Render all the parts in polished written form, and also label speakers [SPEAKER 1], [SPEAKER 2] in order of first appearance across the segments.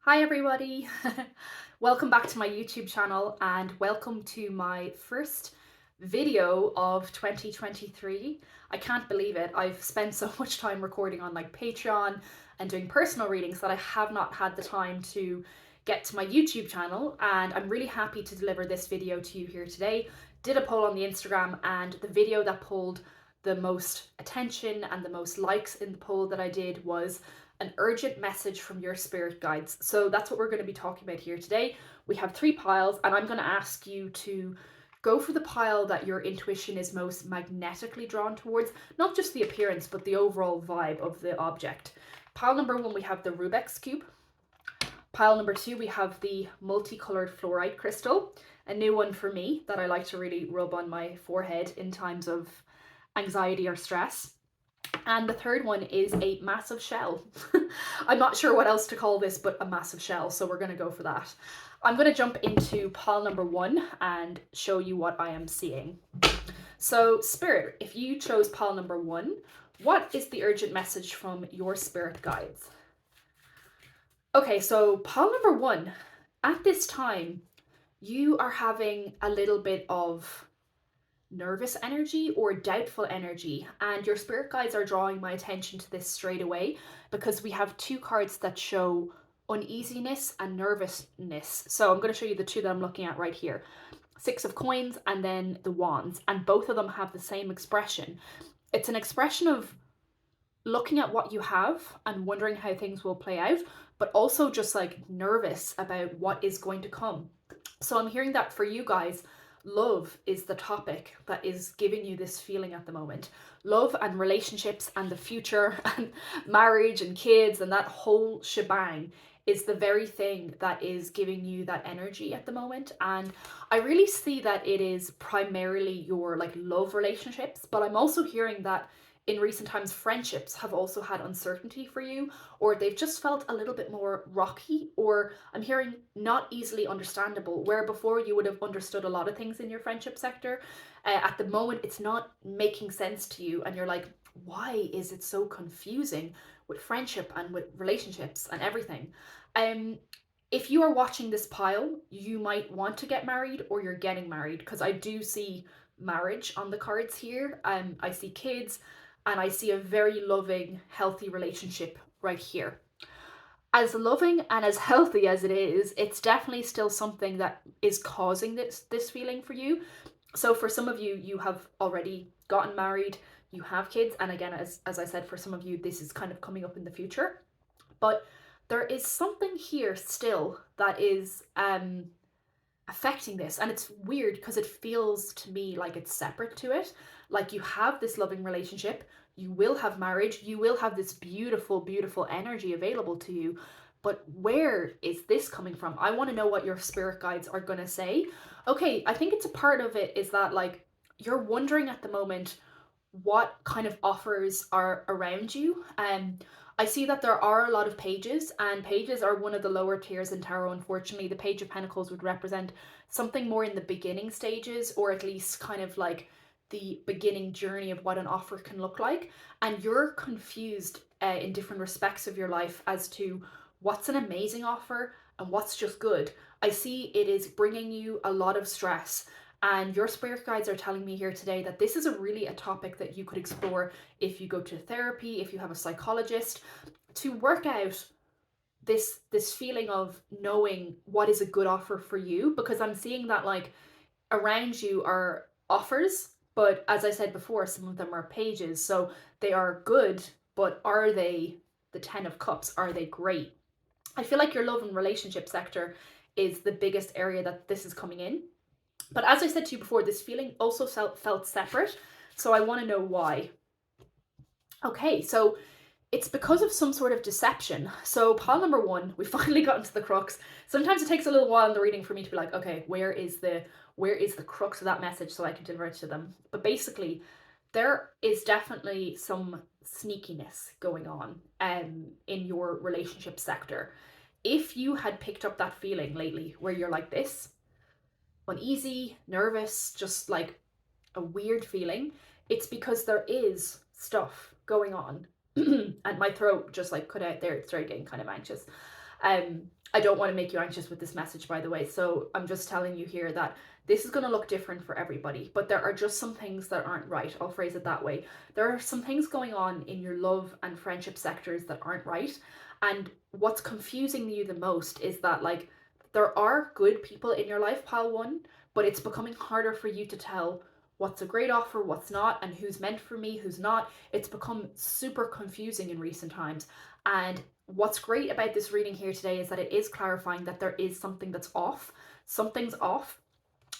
[SPEAKER 1] Hi everybody! Welcome back to my YouTube channel and welcome to my first video of 2023. I can't believe it. I've spent so much time recording on like Patreon and doing personal readings that I have not had the time to get to my YouTube channel, and I'm really happy to deliver this video to you here today. Did a poll on the Instagram, and the video that pulled the most attention and the most likes in the poll that I did was an urgent message from your spirit guides. So that's what we're going to be talking about here today. We have 3 piles, and I'm going to ask you to go for the pile that your intuition is most magnetically drawn towards, not just the appearance, but the overall vibe of the object. Pile number 1, we have the Rubik's Cube. Pile number 2, we have the multicolored fluorite crystal, a new one for me that I like to really rub on my forehead in times of anxiety or stress. And the third one is a massive shell. I'm not sure what else to call this, but a massive shell, so we're going to go for that. I'm going to jump into pile number 1 and show you what I am seeing. So Spirit, if you chose pile number 1, what is the urgent message from your spirit guides? Okay, so pile number 1, at this time, you are having a little bit of nervous energy or doubtful energy, and your spirit guides are drawing my attention to this straight away because we have 2 cards that show uneasiness and nervousness. So I'm going to show you the 2 that I'm looking at right here. 6 of coins and then the wands, and both of them have the same expression. It's an expression of looking at what you have and wondering how things will play out, but also just like nervous about what is going to come. So I'm hearing that for you guys, love is the topic that is giving you this feeling at the moment. Love and relationships and the future and marriage and kids and that whole shebang is the very thing that is giving you that energy at the moment. And I really see that it is primarily your like love relationships, but I'm also hearing that in recent times friendships have also had uncertainty for you, or they've just felt a little bit more rocky, or I'm hearing not easily understandable, where before you would have understood a lot of things in your friendship sector. At the moment it's not making sense to you, and you're like, why is it so confusing with friendship and with relationships and everything? If you are watching this pile, you might want to get married or you're getting married, because I do see marriage on the cards here. I see kids, and I see a very loving, healthy relationship right here. As loving and as healthy as it is, it's definitely still something that is causing this feeling for you. So for some of you, you have already gotten married, you have kids, and again, as I said, for some of you, this is kind of coming up in the future. But there is something here still that is affecting this, and it's weird because it feels to me like it's separate to it. Like you have this loving relationship, you will have marriage, you will have this beautiful beautiful energy available to you, but where is this coming from? I want to know what your spirit guides are going to say. Okay, I think it's a part of it is that like you're wondering at the moment what kind of offers are around you. I see that there are a lot of pages, and pages are one of the lower tiers in tarot. Unfortunately, the Page of Pentacles would represent something more in the beginning stages, or at least kind of like the beginning journey of what an offer can look like. And you're confused in different respects of your life as to what's an amazing offer and what's just good. I see it is bringing you a lot of stress, and your spirit guides are telling me here today that this is really a topic that you could explore if you go to therapy, if you have a psychologist, to work out this feeling of knowing what is a good offer for you. Because I'm seeing that like around you are offers, but as I said before, some of them are pages, so they are good, but are they the 10 of cups? Are they great? I feel like your love and relationship sector is the biggest area that this is coming in. But as I said to you before, this feeling also felt separate. So I want to know why. Okay, so it's because of some sort of deception. So pile number 1, we finally got into the crux. Sometimes it takes a little while in the reading for me to be like, okay, where is the crux of that message so I can deliver it to them. But basically, there is definitely some sneakiness going on in your relationship sector. If you had picked up that feeling lately where you're like this, uneasy, nervous, just like a weird feeling, it's because there is stuff going on. And my throat just like cut out there, it started getting kind of anxious. I don't want to make you anxious with this message, by the way. So I'm just telling you here that this is going to look different for everybody, but there are just some things that aren't right. I'll phrase it that way. There are some things going on in your love and friendship sectors that aren't right. And what's confusing you the most is that, like, there are good people in your life, pile one, but it's becoming harder for you to tell what's a great offer, what's not, and who's meant for me, who's not. It's become super confusing in recent times. And what's great about this reading here today is that it is clarifying that there is something that's off. Something's off.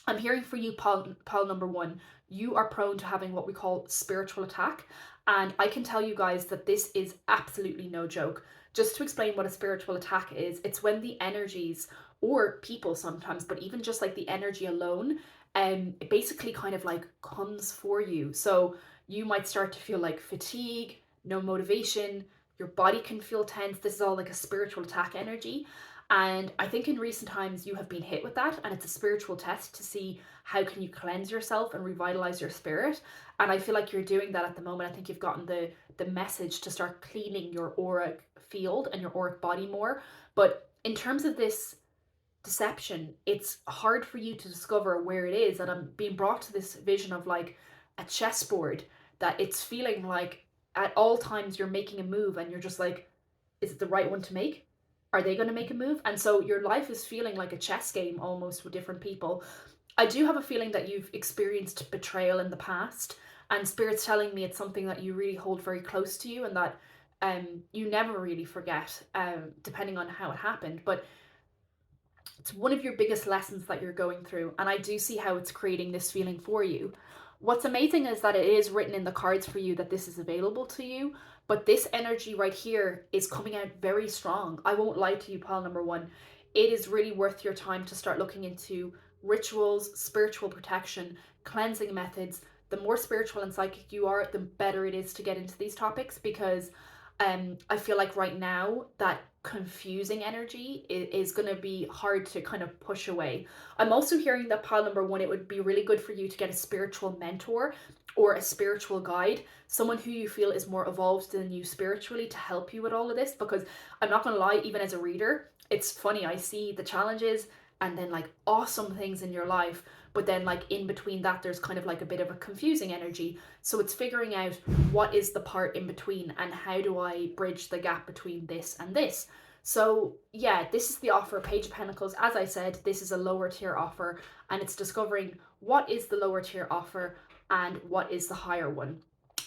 [SPEAKER 1] I'm hearing for you, pile number one, you are prone to having what we call spiritual attack. And I can tell you guys that this is absolutely no joke. Just to explain what a spiritual attack is, it's when the energies, or people sometimes, but even just like the energy alone, it basically kind of like comes for you. So you might start to feel like fatigue, no motivation, your body can feel tense. This is all like a spiritual attack energy. And I think in recent times you have been hit with that, and it's a spiritual test to see how can you cleanse yourself and revitalize your spirit. And I feel like you're doing that at the moment. I think you've gotten the message to start cleaning your auric field and your auric body more. But in terms of this deception, it's hard for you to discover where it is. And I'm being brought to this vision of like a chessboard, that it's feeling like at all times you're making a move and you're just like, is it the right one to make? Are they going to make a move? And so your life is feeling like a chess game almost with different people. I do have a feeling that you've experienced betrayal in the past, and Spirit's telling me it's something that you really hold very close to you, and that you never really forget, depending on how it happened. But it's one of your biggest lessons that you're going through, and I do see how it's creating this feeling for you. What's amazing is that it is written in the cards for you that this is available to you, but this energy right here is coming out very strong. I won't lie to you, pile number one. It is really worth your time to start looking into rituals, spiritual protection, cleansing methods. The more spiritual and psychic you are, the better it is to get into these topics, because I feel like right now that confusing energy is going to be hard to kind of push away. I'm also hearing that, pile number one, it would be really good for you to get a spiritual mentor or a spiritual guide, someone who you feel is more evolved than you spiritually, to help you with all of this. Because I'm not going to lie, even as a reader, it's funny, I see the challenges and then like awesome things in your life, but then like in between that there's kind of like a bit of a confusing energy. So it's figuring out what is the part in between and how do I bridge the gap between this and this. So yeah, this is the offer, Page of Pentacles. As I said, this is a lower tier offer, and it's discovering what is the lower tier offer and what is the higher one.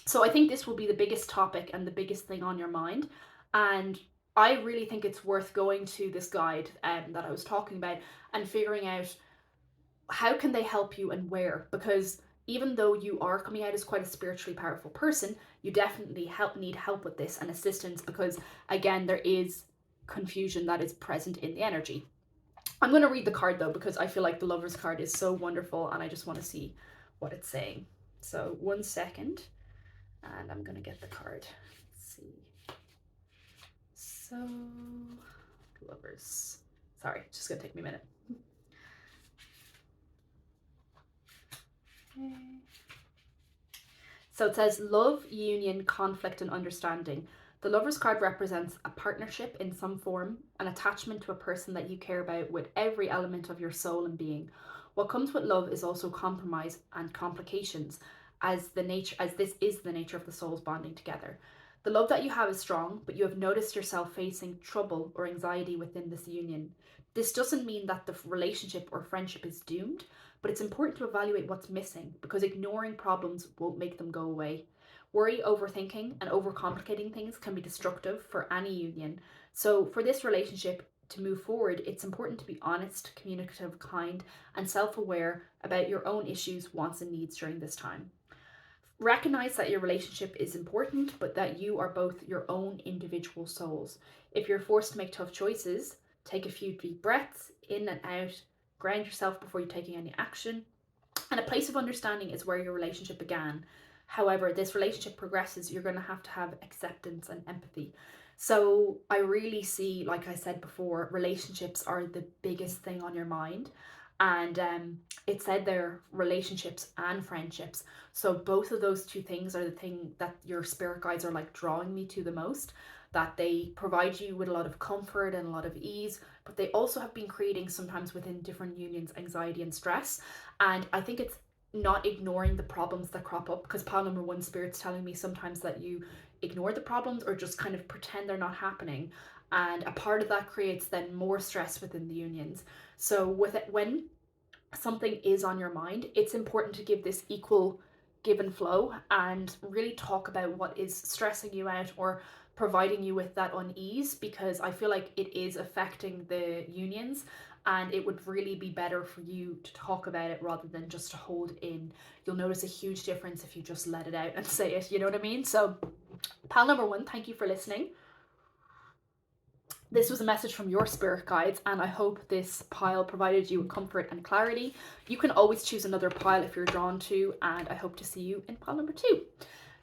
[SPEAKER 1] So I think this will be the biggest topic and the biggest thing on your mind. And I really think it's worth going to this guide that I was talking about and figuring out how can they help you and where. Because even though you are coming out as quite a spiritually powerful person, you definitely need help with this and assistance, because again, there is confusion that is present in the energy. I'm going to read the card though, because I feel like the Lover's card is so wonderful and I just want to see what it's saying. So 1 second, and I'm going to get the card. Let's see. So, Lovers. Sorry, it's just going to take me a minute. Okay. So it says love, union, conflict, and understanding. The Lover's card represents a partnership in some form, an attachment to a person that you care about with every element of your soul and being. What comes with love is also compromise and complications, as this is the nature of the souls bonding together. The love that you have is strong, but you have noticed yourself facing trouble or anxiety within this union. This doesn't mean that the relationship or friendship is doomed, but it's important to evaluate what's missing, because ignoring problems won't make them go away. Worry, overthinking, and overcomplicating things can be destructive for any union. So for this relationship to move forward, it's important to be honest, communicative, kind, and self-aware about your own issues, wants, and needs during this time. Recognize that your relationship is important, but that you are both your own individual souls. If you're forced to make tough choices, take a few deep breaths in and out, ground yourself before you're taking any action. And a place of understanding is where your relationship began. However, this relationship progresses, you're going to have acceptance and empathy. So I really see, like I said before, relationships are the biggest thing on your mind. And it said there, relationships and friendships. So both of those two things are the thing that your spirit guides are like drawing me to the most. that they provide you with a lot of comfort and a lot of ease, but they also have been creating sometimes within different unions anxiety and stress. And I think it's not ignoring the problems that crop up, because pile number one spirit's telling me sometimes that you ignore the problems or just kind of pretend they're not happening, and a part of that creates then more stress within the unions. So with it, when something is on your mind, it's important to give this equal give and flow and really talk about what is stressing you out or providing you with that unease, because I feel like it is affecting the unions, and it would really be better for you to talk about it rather than just to hold in. You'll notice a huge difference if you just let it out and say it, you know what I mean? So pal number one, thank you for listening. This was a message from your spirit guides, and I hope this pile provided you with comfort and clarity. You can always choose another pile if you're drawn to, and I hope to see you in pile number two.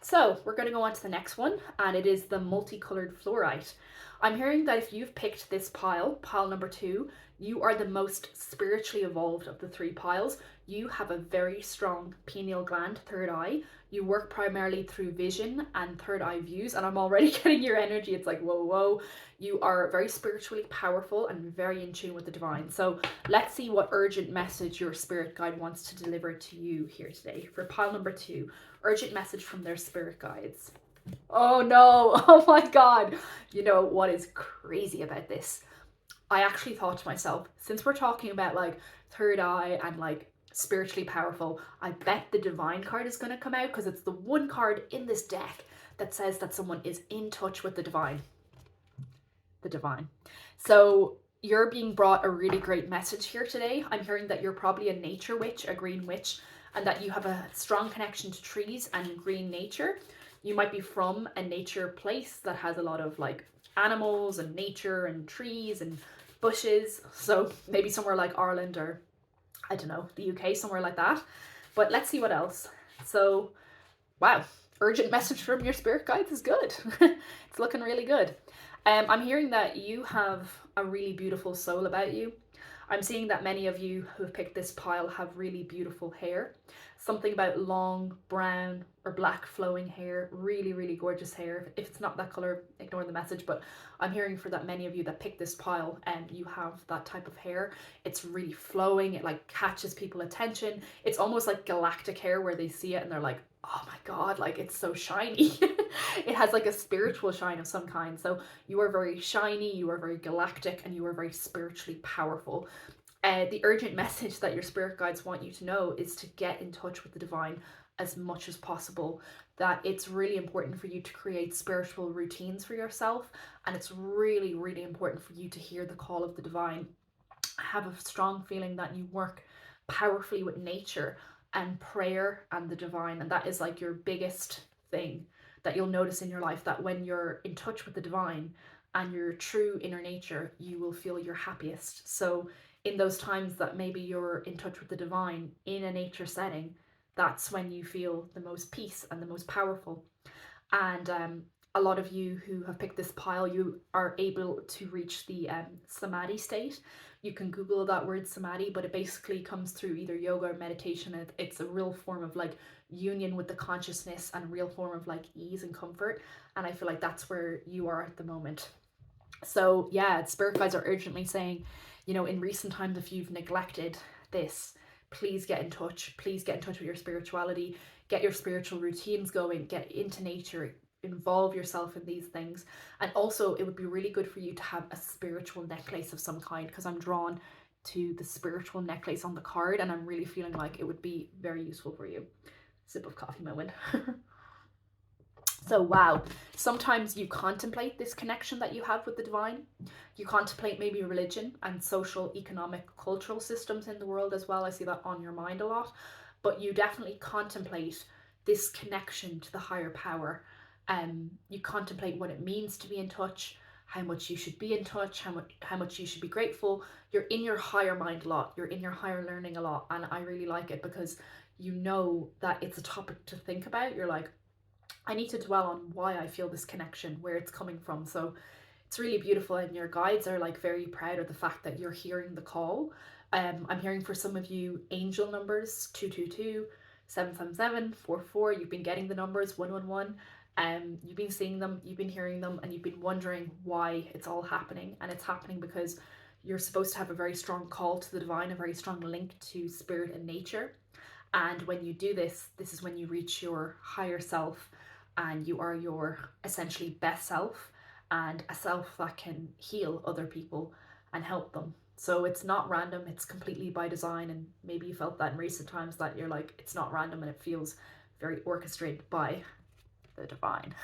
[SPEAKER 1] So we're going to go on to the next one, and it is the multicolored fluorite. I'm hearing that if you've picked this pile, pile number two, you are the most spiritually evolved of the three piles. You have a very strong pineal gland, third eye. You work primarily through vision and third eye views, and I'm already getting your energy. It's like, whoa, whoa. You are very spiritually powerful and very in tune with the divine. So let's see what urgent message your spirit guide wants to deliver to you here today. For pile number two, urgent message from their spirit guides. Oh no, oh my God. You know what is crazy about this? I actually thought to myself, since we're talking about like third eye and like spiritually powerful, I bet the divine card is going to come out, because it's the one card in this deck that says that someone is in touch with the divine. The divine. So you're being brought a really great message here today. I'm hearing that you're probably a nature witch, a green witch, and that you have a strong connection to trees and green nature. You might be from a nature place that has a lot of like animals and nature and trees and bushes. So maybe somewhere like Ireland, or I don't know, the UK, somewhere like that. But let's see what else. So, wow, urgent message from your spirit guides is good. It's looking really good. I'm hearing that you have a really beautiful soul about you. I'm seeing that many of you who have picked this pile have really beautiful hair. Something about long brown or black flowing hair, really, really gorgeous hair. If it's not that color, ignore the message, but I'm hearing for that many of you that pick this pile and you have that type of hair. It's really flowing, it like catches people's attention. It's almost like galactic hair where they see it and they're like, oh my God, like it's so shiny. It has like a spiritual shine of some kind. So you are very shiny, you are very galactic, and you are very spiritually powerful. The urgent message that your spirit guides want you to know is to get in touch with the divine as much as possible. That it's really important for you to create spiritual routines for yourself, and it's really, really important for you to hear the call of the divine. I have a strong feeling that you work powerfully with nature and prayer and the divine, and that is like your biggest thing that you'll notice in your life, that when you're in touch with the divine and your true inner nature, you will feel your happiest. So in those times that maybe you're in touch with the divine in a nature setting, that's when you feel the most peace and the most powerful. And a lot of you who have picked this pile, you are able to reach the samadhi state. You can Google that word samadhi, but it basically comes through either yoga or meditation. It's a real form of like union with the consciousness and a real form of like ease and comfort. And I feel like that's where you are at the moment. So yeah, spirit guides are urgently saying, you know, in recent times, if you've neglected this, please get in touch. Please get in touch with your spirituality, get your spiritual routines going, get into nature, involve yourself in these things. And also it would be really good for you to have a spiritual necklace of some kind, because I'm drawn to the spiritual necklace on the card, and I'm really feeling like it would be very useful for you. Sip of coffee moment. So wow, sometimes you contemplate this connection that you have with the divine. You contemplate maybe religion and social, economic, cultural systems in the world as well. I see that on your mind a lot. But you definitely contemplate this connection to the higher power. You contemplate what it means to be in touch, how much you should be in touch, how much you should be grateful. You're in your higher mind a lot. You're in your higher learning a lot. And I really like it, because you know that it's a topic to think about. You're like, I need to dwell on why I feel this connection, where it's coming from. So it's really beautiful, and your guides are like very proud of the fact that you're hearing the call. I'm hearing for some of you angel numbers 222, 777, 44. You've been getting the numbers 111. You've been seeing them, you've been hearing them, and you've been wondering why it's all happening. And it's happening because you're supposed to have a very strong call to the divine, a very strong link to spirit and nature. And when you do this, this is when you reach your higher self and you are your essentially best self, and a self that can heal other people and help them. So it's not random, it's completely by design. And maybe you felt that in recent times, that you're like, it's not random and it feels very orchestrated by the divine.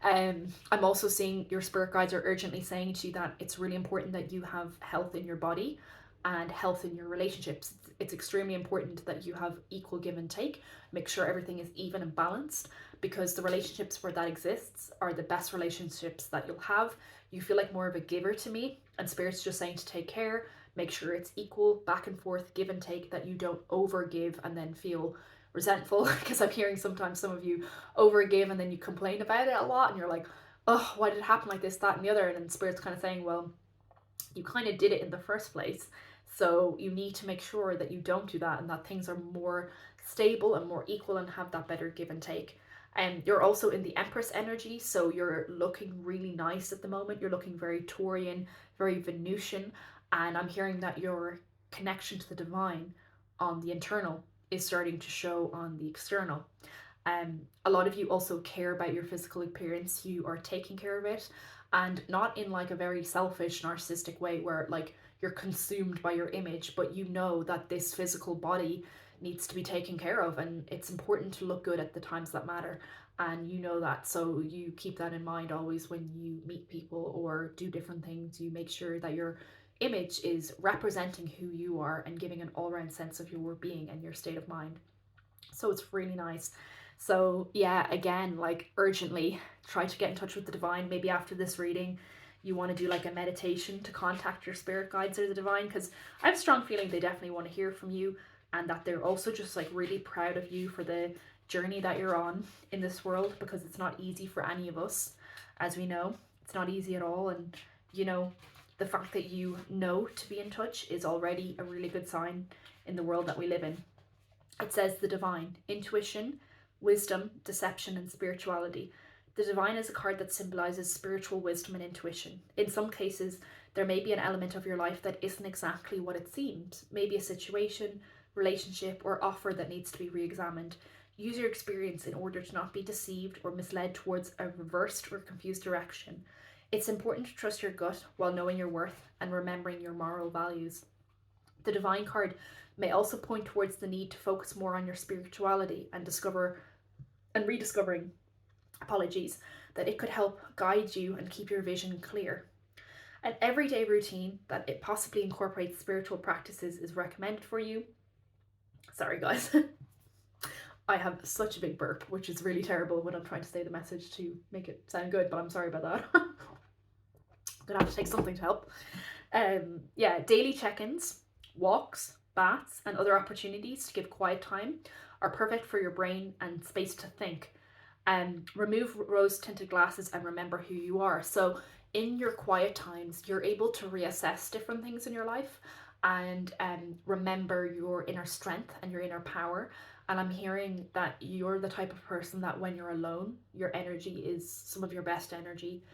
[SPEAKER 1] I'm also seeing your spirit guides are urgently saying to you that it's really important that you have health in your body and health in your relationships. It's extremely important that you have equal give and take. Make sure everything is even and balanced, because the relationships where that exists are the best relationships that you'll have. You feel like more of a giver to me, and Spirit's just saying to take care, make sure it's equal, back and forth, give and take, that you don't over give and then feel resentful, because I'm hearing sometimes some of you over give and then you complain about it a lot and you're like, oh, why did it happen like this, that, and the other? And then Spirit's kind of saying, well, you kind of did it in the first place. So you need to make sure that you don't do that, and that things are more stable and more equal and have that better give and take. And you're also in the Empress energy, so you're looking really nice at the moment. You're looking very Taurian, very Venusian, and I'm hearing that your connection to the divine on the internal is starting to show on the external. A lot of you also care about your physical appearance. You are taking care of it, and not in like a very selfish, narcissistic way where like you're consumed by your image, but you know that this physical body needs to be taken care of, and it's important to look good at the times that matter. And you know that, so you keep that in mind always when you meet people or do different things. You make sure that your image is representing who you are and giving an all-round sense of your being and your state of mind. So it's really nice. So yeah, again, like urgently try to get in touch with the divine. Maybe after this reading you want to do like a meditation to contact your spirit guides or the divine, because I have a strong feeling they definitely want to hear from you, and that they're also just like really proud of you for the journey that you're on in this world, because it's not easy for any of us. As we know, it's not easy at all. And you know, the fact that you know to be in touch is already a really good sign in the world that we live in. It says the divine, intuition, wisdom, deception, and spirituality. The divine is a card that symbolizes spiritual wisdom and intuition. In some cases, there may be an element of your life that isn't exactly what it seems, maybe a situation, relationship, or offer that needs to be re-examined. Use your experience in order to not be deceived or misled towards a reversed or confused direction. It's important to trust your gut while knowing your worth and remembering your moral values. The divine card may also point towards the need to focus more on your spirituality and rediscovering, that it could help guide you and keep your vision clear. An everyday routine that it possibly incorporates spiritual practices is recommended for you. Sorry guys. I have such a big burp, which is really terrible when I'm trying to say the message to make it sound good, but I'm sorry about that. I'm gonna have to take something to help. Yeah, daily check-ins, walks, baths, and other opportunities to give quiet time are perfect for your brain and space to think. Remove rose-tinted glasses and remember who you are. So in your quiet times, you're able to reassess different things in your life and remember your inner strength and your inner power. And I'm hearing that you're the type of person that when you're alone, your energy is some of your best energy.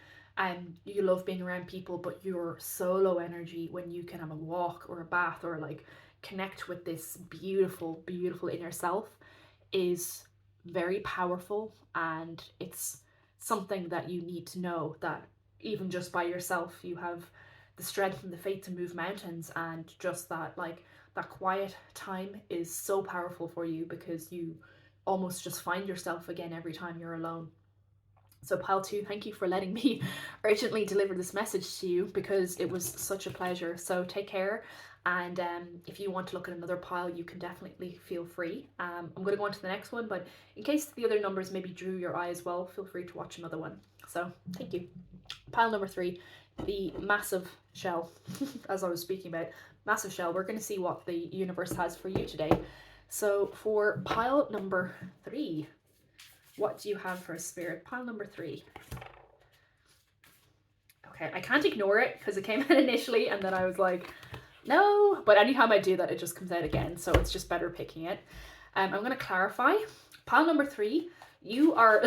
[SPEAKER 1] You love being around people, but your solo energy, when you can have a walk or a bath or like connect with this beautiful, beautiful inner self, is very powerful. And it's something that you need to know that even just by yourself, you have the strength and the faith to move mountains. And just that, like, that quiet time is so powerful for you, because you almost just find yourself again every time you're alone. So pile 2, thank you for letting me urgently deliver this message to you, because it was such a pleasure. So take care, and if you want to look at another pile, you can definitely feel free. I'm going to go on to the next one, but in case the other numbers maybe drew your eye as well, feel free to watch another one. So thank you. Pile number 3, the massive shell. As I was speaking about, massive shell. We're going to see what the universe has for you today. So for pile number 3, what do you have for a spirit? Pile number 3. Okay, I can't ignore it because it came out initially and then I was like, no. But anytime I do that, it just comes out again. So it's just better picking it. I'm going to clarify. Pile number 3, You are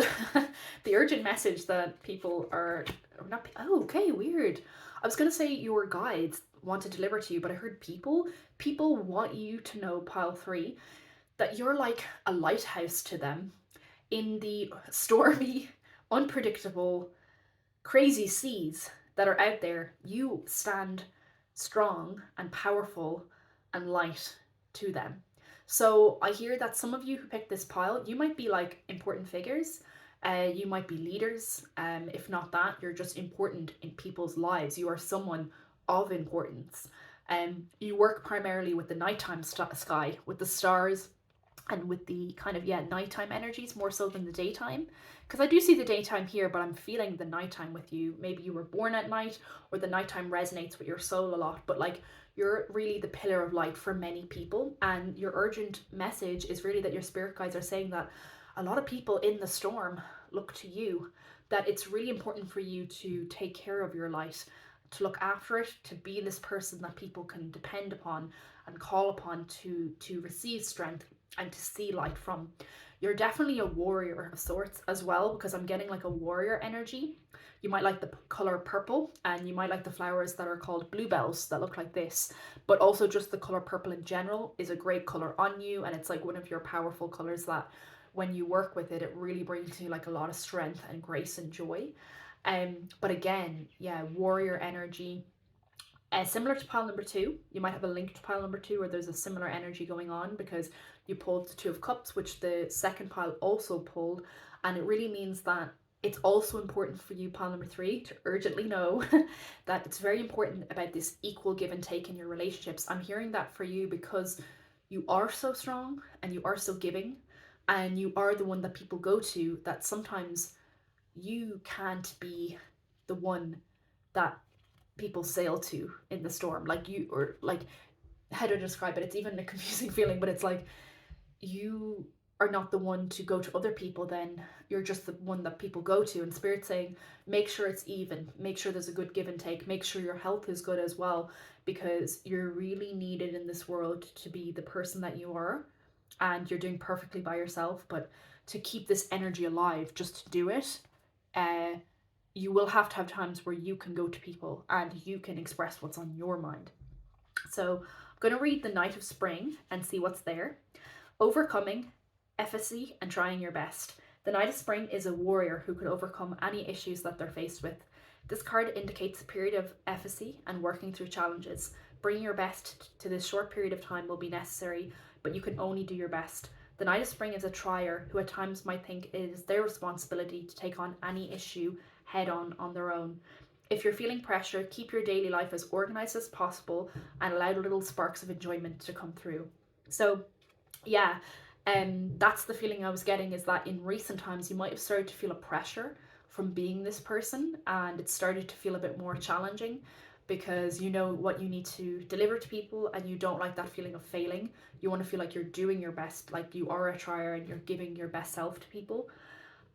[SPEAKER 1] the urgent message that people are not. Oh, okay, weird. I was gonna say your guides want to deliver to you, but I heard people. People want you to know, pile three, that you're like a lighthouse to them in the stormy, unpredictable, crazy seas that are out there. You stand strong and powerful and light to them. So I hear that some of you who picked this pile, you might be like important figures. You might be leaders. If not that, you're just important in people's lives. You are someone of importance. You work primarily with the nighttime sky, with the stars, and with the kind of, yeah, nighttime energies more so than the daytime, because I do see the daytime here, but I'm feeling the nighttime with you. Maybe you were born at night, or the nighttime resonates with your soul a lot, but like you're really the pillar of light for many people, and your urgent message is really that your spirit guides are saying that a lot of people in the storm look to you, that it's really important for you to take care of your light, to look after it, to be this person that people can depend upon and call upon to receive strength and to see light from. You're definitely a warrior of sorts as well, because I'm getting like a warrior energy. You might like the color purple, and you might like the flowers that are called bluebells that look like this, but also just the color purple in general is a great color on you, and it's like one of your powerful colors that when you work with it, it really brings you like a lot of strength and grace and joy. But again, yeah, warrior energy. Similar to pile number two, you might have a link to pile number two where there's a similar energy going on, because you pulled the Two of Cups, which the second pile also pulled, and it really means that it's also important for you, pile number three, to urgently know that it's very important about this equal give and take in your relationships. I'm hearing that for you because you are so strong and you are so giving, and you are the one that people go to, that sometimes you can't be the one that people sail to in the storm, like you, or like, how to describe it, it's even a confusing feeling, but it's like you are not the one to go to other people, then you're just the one that people go to. And spirit saying, make sure it's even, make sure there's a good give and take, make sure your health is good as well, because you're really needed in this world to be the person that you are, and you're doing perfectly by yourself. But to keep this energy alive, just to do it, uh you will have to have times where you can go to people and you can express what's on your mind. So I'm going to read the Knight of Spring and see what's there. Overcoming, efficacy, and trying your best. The Knight of Spring is a warrior who can overcome any issues that they're faced with. This card indicates a period of efficacy and working through challenges. Bringing your best to this short period of time will be necessary, but you can only do your best. The Knight of Spring is a trier who at times might think it is their responsibility to take on any issue head on their own. If you're feeling pressure, keep your daily life as organized as possible and allow little sparks of enjoyment to come through. So, yeah, that's the feeling I was getting, is that in recent times you might have started to feel a pressure from being this person, and it started to feel a bit more challenging because you know what you need to deliver to people and you don't like that feeling of failing. You want to feel like you're doing your best, like you are a trier and you're giving your best self to people.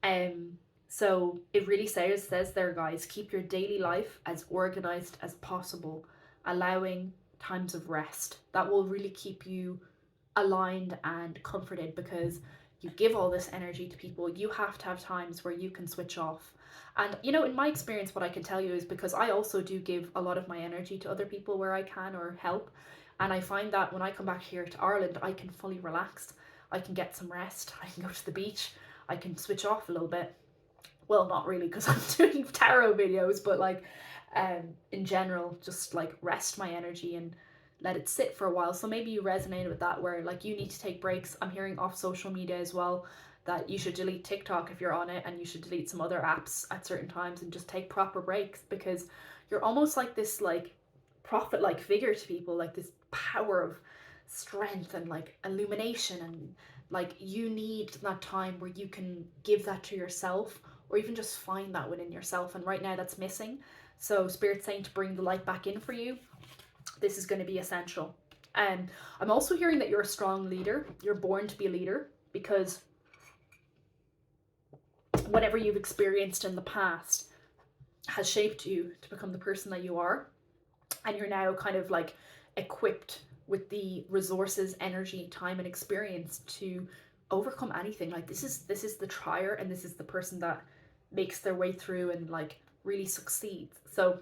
[SPEAKER 1] Um, so it really says there, guys, keep your daily life as organized as possible, allowing times of rest. That will really keep you aligned and comforted, because you give all this energy to people. You have to have times where you can switch off. And you know, in my experience, what I can tell you is, because I also do give a lot of my energy to other people where I can, or help. And I find that when I come back here to Ireland, I can fully relax. I can get some rest. I can go to the beach. I can switch off a little bit. Well, not really, because I'm doing tarot videos, but like in general, just like rest my energy and let it sit for a while. So maybe you resonate with that, where like you need to take breaks. I'm hearing off social media as well, that you should delete TikTok if you're on it, and you should delete some other apps at certain times and just take proper breaks, because you're almost like this like prophet like figure to people, like this power of strength and like illumination, and like you need that time where you can give that to yourself, or even just find that within yourself, and right now that's missing. So spirit's saying to bring the light back in for you. This is going to be essential. And I'm also hearing that you're a strong leader. You're born to be a leader, because whatever you've experienced in the past has shaped you to become the person that you are, and you're now kind of like equipped with the resources, energy, time, and experience to overcome anything. Like this is the trier, and this is the person that makes their way through and like really succeeds. So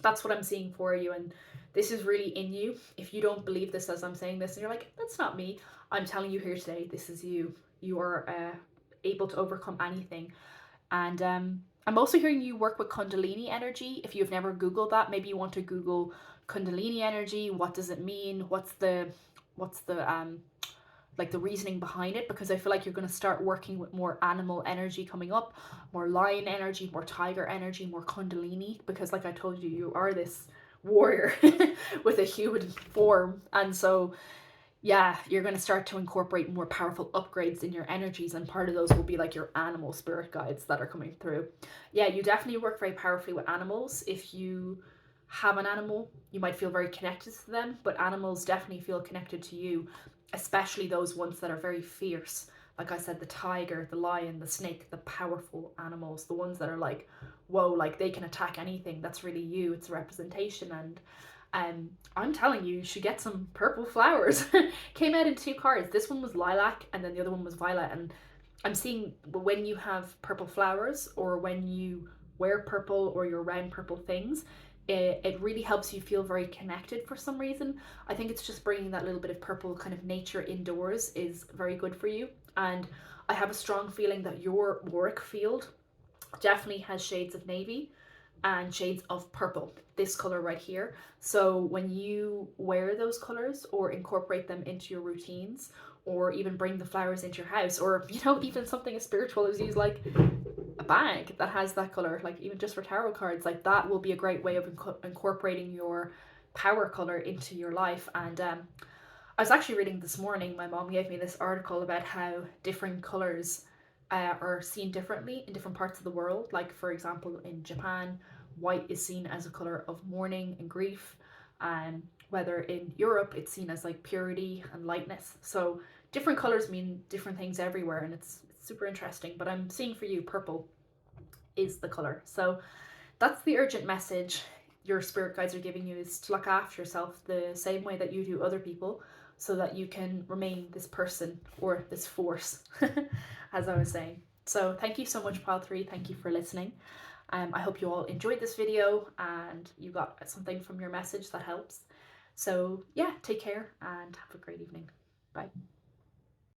[SPEAKER 1] that's what I'm seeing for you, and this is really in you. If you don't believe this as I'm saying this and you're like, that's not me, I'm telling you here today, this is you. You are able to overcome anything. And I'm also hearing you work with Kundalini energy. If you've never Googled that, maybe you want to Google Kundalini energy. What does it mean? What's the like the reasoning behind it? Because I feel like you're going to start working with more animal energy coming up, more lion energy, more tiger energy, more Kundalini. Because like I told you, you are this warrior with a human form, and so yeah, you're going to start to incorporate more powerful upgrades in your energies, and part of those will be like your animal spirit guides that are coming through. Yeah, you definitely work very powerfully with animals. If you have an animal, you might feel very connected to them, but animals definitely feel connected to you, especially those ones that are very fierce. Like I said, the tiger, the lion, the snake, the powerful animals, the ones that are like, whoa, like they can attack anything. That's really you. It's a representation. And I'm telling you, you should get some purple flowers. Came out in two cards. This one was lilac, and then the other one was violet. And I'm seeing when you have purple flowers, or when you wear purple, or you're around purple things, it really helps you feel very connected for some reason. I think it's just bringing that little bit of purple kind of nature indoors is very good for you. And I have a strong feeling that your auric field definitely has shades of navy and shades of purple, this color right here. So when you wear those colors or incorporate them into your routines, or even bring the flowers into your house, or even something as spiritual as use like a bag that has that color, like even just for tarot cards, like that will be a great way of incorporating your power color into your life. And I was actually reading this morning, my mom gave me this article about how different colors are seen differently in different parts of the world. Like, for example, in Japan, white is seen as a color of mourning and grief. Whether in Europe, it's seen as like purity and lightness. So different colors mean different things everywhere, and it's super interesting. But I'm seeing for you, purple is the color. So that's the urgent message your spirit guides are giving you, is to look after yourself the same way that you do other people, so that you can remain this person or this force, as I was saying. So thank you so much, Pile 3. Thank you for listening. I hope you all enjoyed this video and you got something from your message that helps. So yeah, take care and have a great evening. Bye.